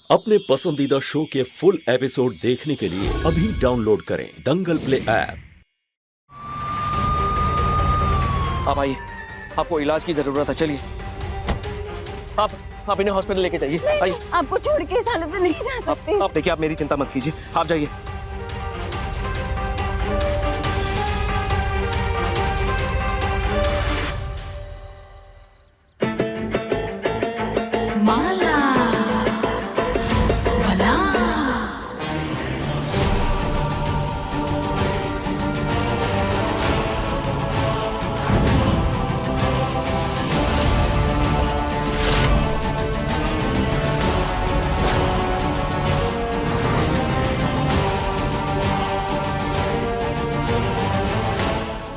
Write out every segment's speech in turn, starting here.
अपने पसंदीदा शो के फुल एपिसोड देखने के लिए अभी डाउनलोड करें दंगल प्ले ऐप। आप आइए, आपको इलाज की जरूरत है। चलिए आप इन्हें हॉस्पिटल लेके जाइए। आइए। आपको छोड़ के इस हालत में नहीं जा सकते। आप देखिए, आप मेरी चिंता मत कीजिए, आप जाइए। माला भला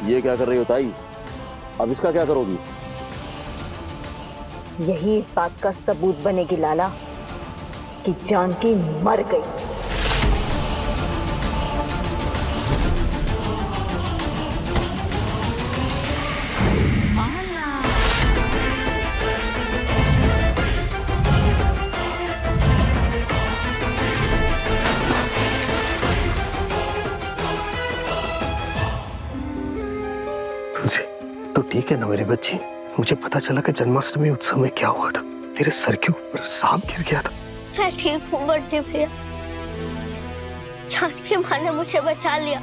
ये क्या कर रही हो ताई? अब इसका क्या करोगी? यही इस बात का सबूत बनेगी लाला कि जानकी मर गई। तुलसी, तो ठीक है ना मेरी बच्ची? मुझे पता चला कि जन्माष्टमी उत्सव में क्या हुआ था। तेरे सर के ऊपर सांप गिर गया था। मैं ठीक हूँ बंटी भैया। जानकी माँ ने मुझे बचा लिया।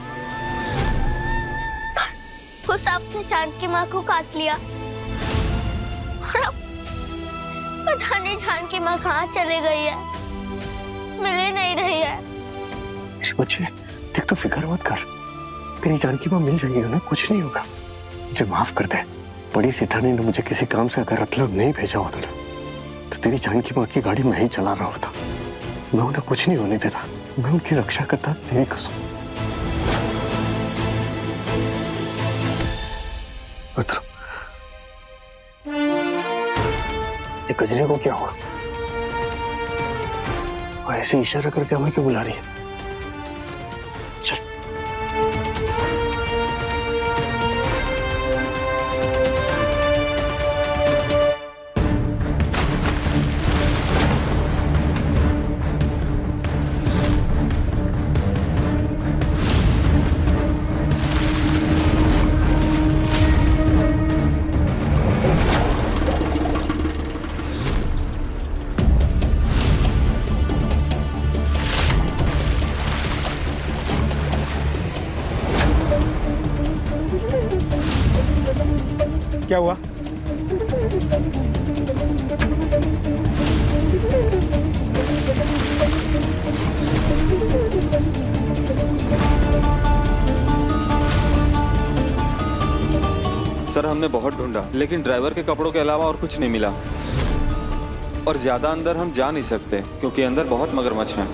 उस सांप ने जानकी माँ को काट लिया और अब पता नहीं जानकी माँ कहाँ चले गई है, मिल नहीं रही है। मेरे बच्चे, देख तो फिक्र मत कर, तेरी जानकी माँ मिल जाएगी ना, कुछ नहीं होगा। मुझे माफ कर दे। बड़ी सेठानी ने मुझे किसी काम से अगर मतलब नहीं भेजा होता ना, तो तेरी जानकी माँ की गाड़ी मैं ही चला रहा होता। मैं उन्हें कुछ नहीं होने देता, मैं उनकी रक्षा करता, तेरी कसम। बता, ये गजरे को क्या हुआ? वो ऐसे इशारा करके हमें क्यों बुला रही है? चल। क्या हुआ? सर, हमने बहुत ढूंढा लेकिन ड्राइवर के कपड़ों के अलावा और कुछ नहीं मिला। और ज्यादा अंदर हम जा नहीं सकते क्योंकि अंदर बहुत मगरमच्छ हैं।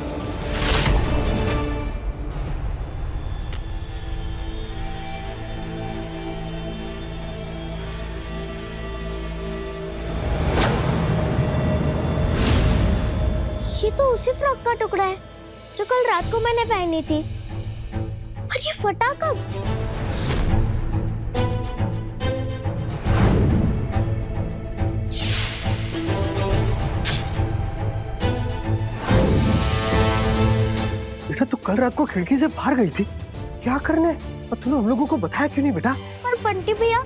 ये तो उसी फ्रॉक का टुकड़ा है जो कल रात को मैंने पहनी थी। और ये फटा कब? बेटा, तू कल रात को खिड़की से बाहर गई थी, क्या करने? और तूने हम लोगों को बताया क्यों नहीं बेटा? पर बंटी भैया,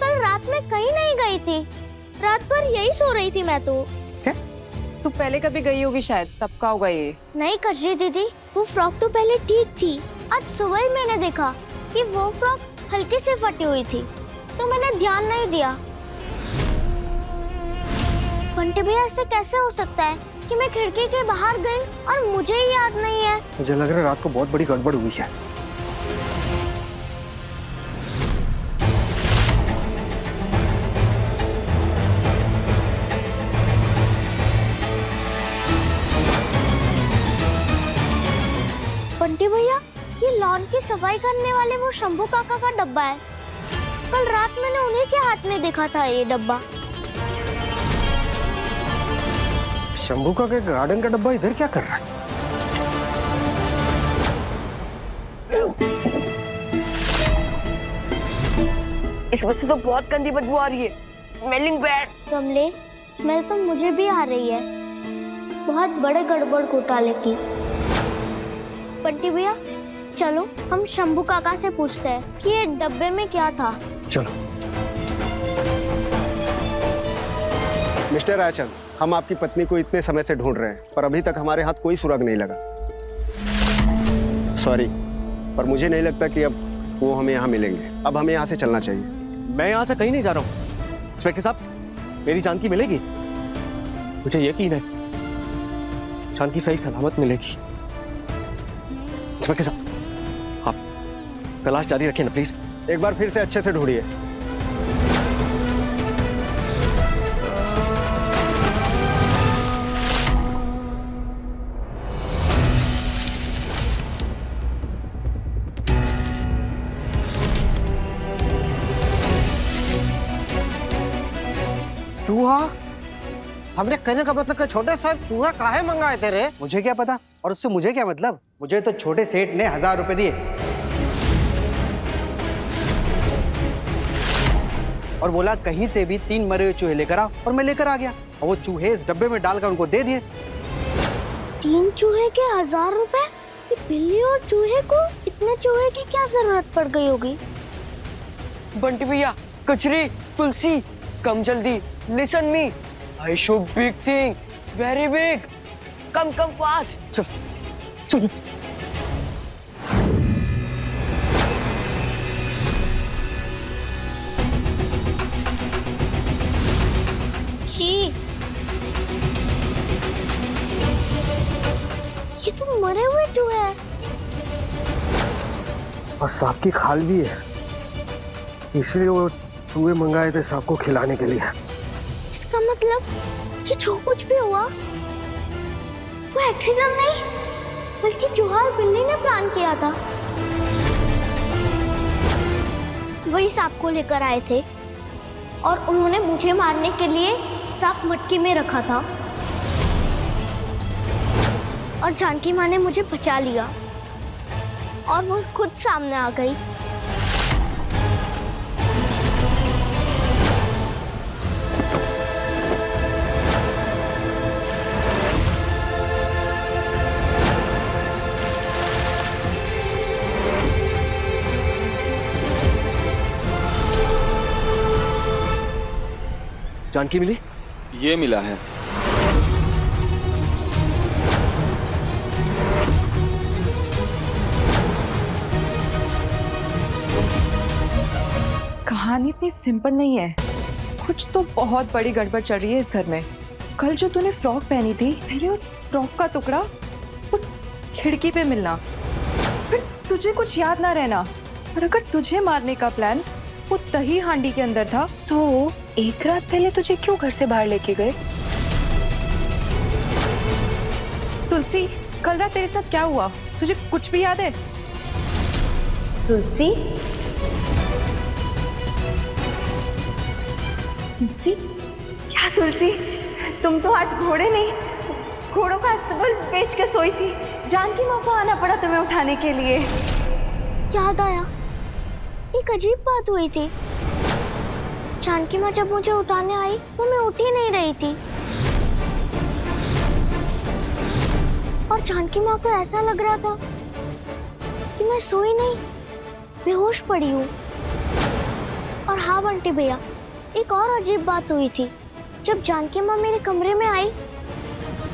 कल रात में कहीं नहीं गई थी। रात भर यही सो रही थी मैं तो। तू पहले कभी गई होगी शायद, तब का होगा ये। नहीं कजरी दीदी, वो फ्रॉक तो पहले ठीक थी। आज सुबह ही मैंने देखा कि वो फ्रॉक हल्की से फटी हुई थी, तो मैंने ध्यान नहीं दिया। बंटी भैया, ऐसे कैसे हो सकता है कि मैं खिड़की के बाहर गई और मुझे ही याद नहीं है? मुझे लग रहा है रात को बहुत बड़ी गड़बड़ हुई है। बंटी भैया, ये लॉन की सफाई करने वाले वो शंभू काका का डब्बा है। कल रात मैंने उन्हीं के हाथ में देखा था ये डब्बा। शंभू का गार्डन का डब्बा इधर क्या कर रहा है? इसमें से तो बहुत गंदी बदबू आ रही है। Smelling bad. कमले, स्मेल तो मुझे भी आ रही है। बहुत बड़े गड़बड़ घोटाले की। बंटी भैया चलो हम शंभू काका से पूछते हैं कि ये डब्बे में क्या था। चलो। मिस्टर रायचंद, हम आपकी पत्नी को इतने समय से ढूंढ रहे हैं पर अभी तक हमारे हाथ कोई सुराग नहीं लगा। सॉरी, पर मुझे नहीं लगता कि अब वो हमें यहाँ मिलेंगे। अब हमें यहाँ से चलना चाहिए। मैं यहाँ से कहीं नहीं जा रहा हूँ इंस्पेक्टर साहब, मेरी जानकी मिलेगी, मुझे यकीन है जानकी सही सलामत मिलेगी। इंस्पेक्टर साहब आप तलाश जारी रखिए ना प्लीज। एक बार फिर से अच्छे से ढूंढिए। चूहा? हमने कहने का मतलब छोटे साहब चूहा काहे मंगाए थे रे? मुझे क्या पता, और उससे मुझे क्या मतलब? मुझे तो छोटे सेठ ने 1000 रुपए दिए और बोला कहीं से भी 3 मरे हुए चूहे लेकर आओ, और मैं लेकर आ गया और वो चूहे इस डब्बे में डालकर उनको दे दिए। 3 चूहे के 1000 रुपए? ये बिल्ली और चूहे को इतने चूहे की क्या जरूरत पड़ गई होगी? बंटी भैया, कचरी, तुलसी, कम जल्दी, listen me, I show big thing, very big, come fast. चल चल। छी, ये तो मरे हुए चूहे हैं। और सांप की खाल भी है, इसलिए वो चूहे मंगाए थे सांप को खिलाने के लिए। इसका मतलब ये जो कुछ भी हुआ वो एक्सीडेंट नहीं बल्कि चूहा और बिल्ली ने प्लान किया था। वही सांप को लेकर आए थे और उन्होंने मुझे मारने के लिए सांप मटकी में रखा था और जानकी माँ ने मुझे बचा लिया और वो खुद सामने आ गई। जानकी मिली? ये मिला है। कहानी इतनी सिंपल नहीं है, कुछ तो बहुत बड़ी गड़बड़ चल रही है इस घर में। कल जो तूने फ्रॉक पहनी थी, मेरे उस फ्रॉक का टुकड़ा उस खिड़की पे मिलना, फिर तुझे कुछ याद ना रहना, और अगर तुझे मारने का प्लान वो दही हांडी के अंदर था तो एक रात पहले तुझे क्यों घर से बाहर लेके गए? तुलसी, कल रात तेरे साथ क्या हुआ, तुझे कुछ भी याद है? तुलसी, तुलसी, क्या तुलसी, तुम तो आज घोड़े नहीं, घोड़ों का अस्तबल बेच के सोई थी। जानकी माँ को आना पड़ा तुम्हें उठाने के लिए। याद आया, एक अजीब बात हुई थी। जानकी माँ जब मुझे उठाने आई तो मैं उठ ही नहीं रही थी और जानकी माँ को ऐसा लग रहा था कि मैं सोई नहीं, बेहोश पड़ी हूँ। और हाँ बंटी भैया, एक और अजीब बात हुई थी। जब जानकी माँ मेरे कमरे में आई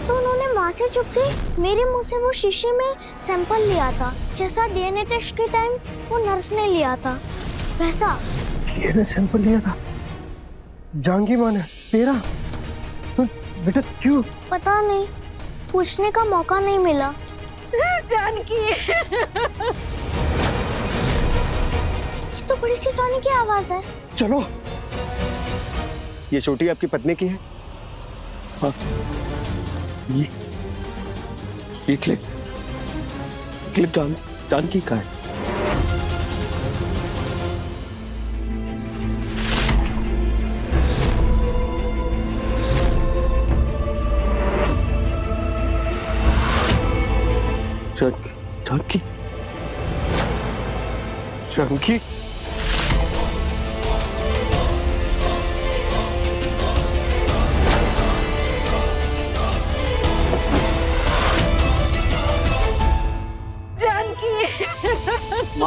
तो उन्होंने माँ से छुप के मेरे मुंह से वो शीशे में सैंपल लिया था, जैसा डीएनए टेस्ट के टाइम वो नर्स ने लिया था वैसा। डीएनए सैंपल लिया था जानकी माँ ने तेरा? तो बेटा क्यों? पता नहीं, पूछने का मौका नहीं मिला। जानकी, ये तो बड़ी सी टॉनी की आवाज है। चलो, ये चोटी आपकी पत्नी की है? हाँ, ये क्लिप जानकी का है। जानकी, जानकी,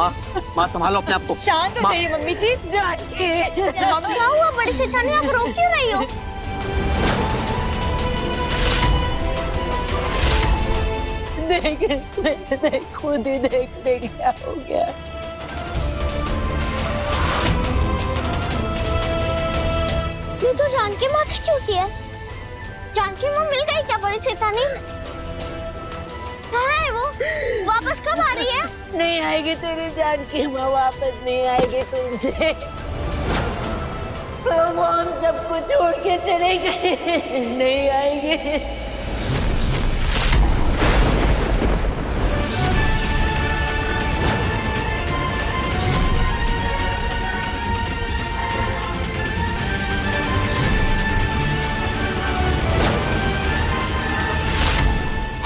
माँ संभालो अपने आप को। शांत हो जाइए मम्मी जी। जानकी क्या हुआ बड़ी सेठानी, आप रो क्यों रही हो? देख इसमें, देख खुद ही देख क्या हो गया। ये तो जानकी माँ की चोटी है। जानकी माँ मिल गई क्या बड़ी सेठानी? कहाँ है वो? वापस कब आ रही है? नहीं आएगी तेरी जानकी माँ, वापस नहीं आएगी तुमसे। वो हम सबको छोड़ के चले गए, नहीं आएगी।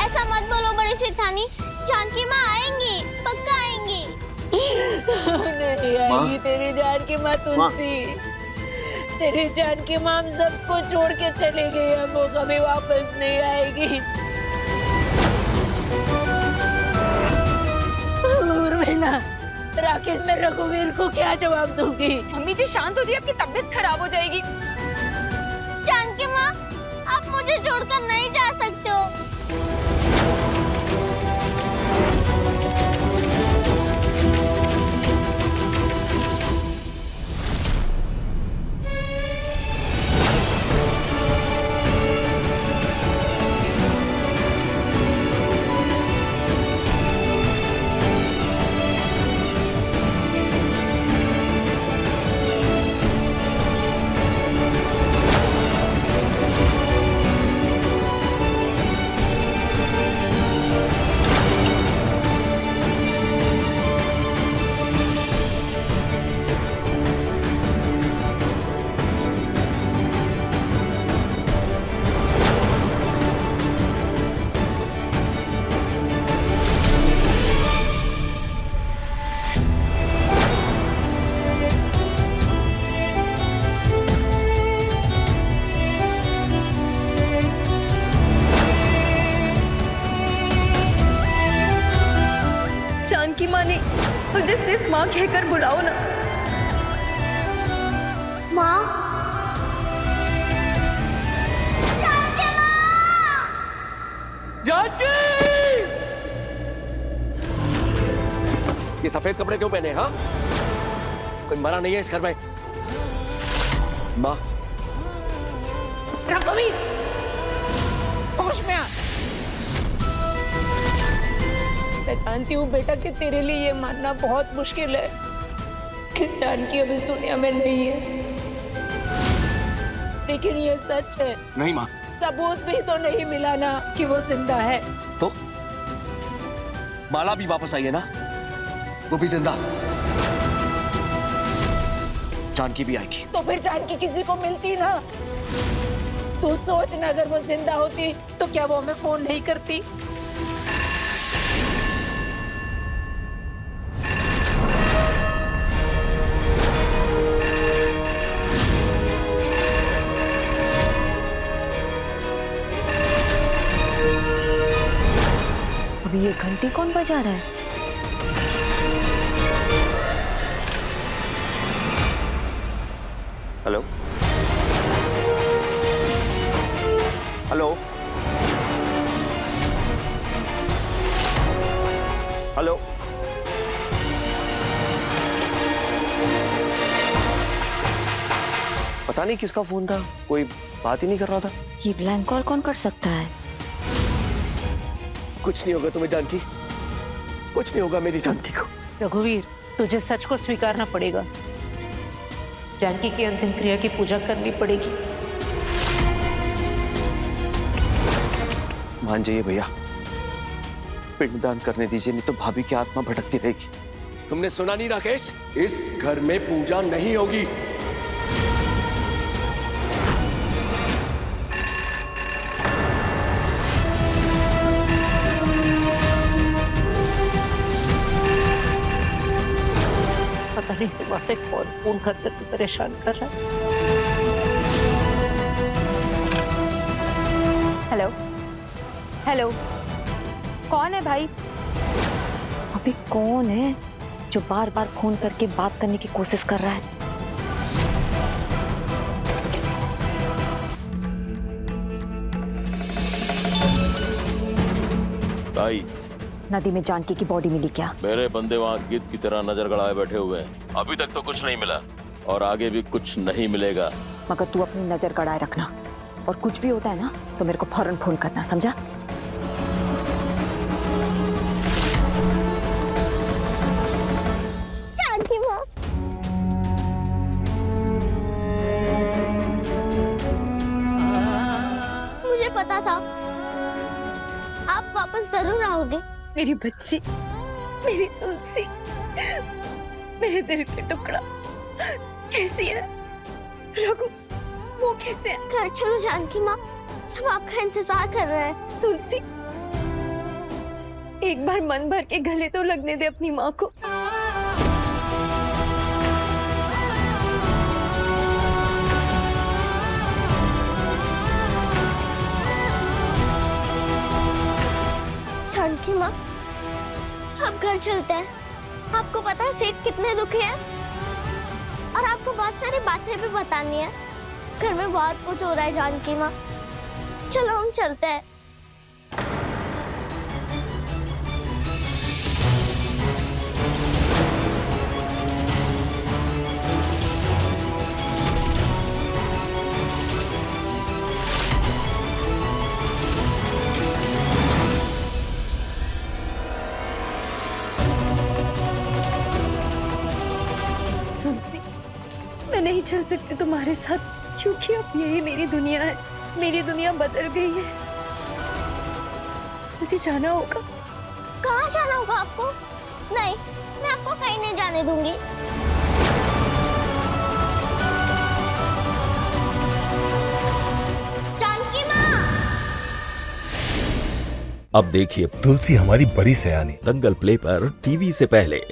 ऐसा मत बोलो बड़ी सेठानी, जानकी माँ आएंगी, पक्का आएंगी। नहीं आएगी तेरी जानकी माँ तुलसी। तेरी जानकी माँ हम सबको छोड़ के चले गई, अब वो कभी वापस नहीं आएगी। उर्मिला, राकेश में रघुवीर को क्या जवाब दूंगी? मम्मी जी शांत हो जाइए, आपकी तबीयत खराब हो जाएगी। जानकी माँ, आप मुझे छोड़कर नहीं जा सकते हो। जानकी माँ ने मुझे सिर्फ माँ कहकर बुलाओ ना। माँ, ये सफेद कपड़े क्यों पहने? हाँ, कोई मरा नहीं है इस घर में। माँ, रघुवीर, होश में आ। मैं जानती हूँ बेटा कि तेरे लिए ये मानना बहुत मुश्किल है कि जानकी अब इस दुनिया में नहीं है, लेकिन ये सच है। नहीं माँ। सबूत भी तो नहीं मिला ना कि वो जिंदा है। तो माला भी वापस आई है ना, वो भी जिंदा। जानकी भी आएगी। तो फिर जानकी किसी को मिलती ना। तू सोच ना, अगर वो जिंदा होती तो क्या वो हमें फोन नहीं करती? अभी ये घंटी कौन बजा रहा है? Hello hello hello. पता नहीं किसका फोन था, कोई बात ही नहीं कर रहा था। ये ब्लैंक कॉल कौन कर सकता है? कुछ नहीं होगा तुम्हें जानकी, कुछ नहीं होगा मेरी जानकी को। रघुवीर, तुझे सच को स्वीकारना पड़ेगा। जानकी की अंतिम क्रिया की पूजा करनी पड़ेगी। मान जाइए भैया, पिंडदान करने दीजिए, नहीं तो भाभी की आत्मा भटकती रहेगी। तुमने सुना नहीं राकेश, इस घर में पूजा नहीं होगी। पता नहीं सुबह से कौन फोन कर करके परेशान कर रहा है। हेलो हेलो, कौन है भाई? अभी कौन है? जो बार बार फोन करके बात करने की कोशिश कर रहा है। ताई, नदी में जानकी की बॉडी मिली क्या? मेरे बंदे वहाँ गिद्ध की तरह नजर गड़ाए बैठे हुए हैं। अभी तक तो कुछ नहीं मिला और आगे भी कुछ नहीं मिलेगा। मगर तू अपनी नजर गड़ाए रखना, और कुछ भी होता है ना तो मेरे को फौरन फोन करना, समझा? जानकी माँ, मुझे पता था आप वापस जरूर आओगे। मेरी बच्ची, मेरी तुलसी, मेरे दिल के टुकड़ा, कैसी है? रघु, वो कैसे है? घर चलो जानकी माँ, सब आपका इंतजार कर रहे हैं। तुलसी, एक बार मन भर के गले तो लगने दे अपनी माँ को। जानकी माँ, अब घर चलते हैं। आपको पता है सेठ कितने दुखी हैं? और आपको बहुत सारी बातें भी बतानी है। घर में बहुत कुछ हो रहा है जानकी माँ, चलो हम चलते हैं। तुलसी, मैं नहीं चल सकती तुम्हारे साथ, क्योंकि अब यही मेरी दुनिया है। मेरी दुनिया बदल गई है। मुझे जाना होगा। कहाँ जाना होगा आपको? नहीं, मैं आपको कहीं नहीं जाने दूंगी। जानकी माँ! अब देखिए तुलसी हमारी बड़ी सयानी। दंगल प्ले पर टीवी से पहले।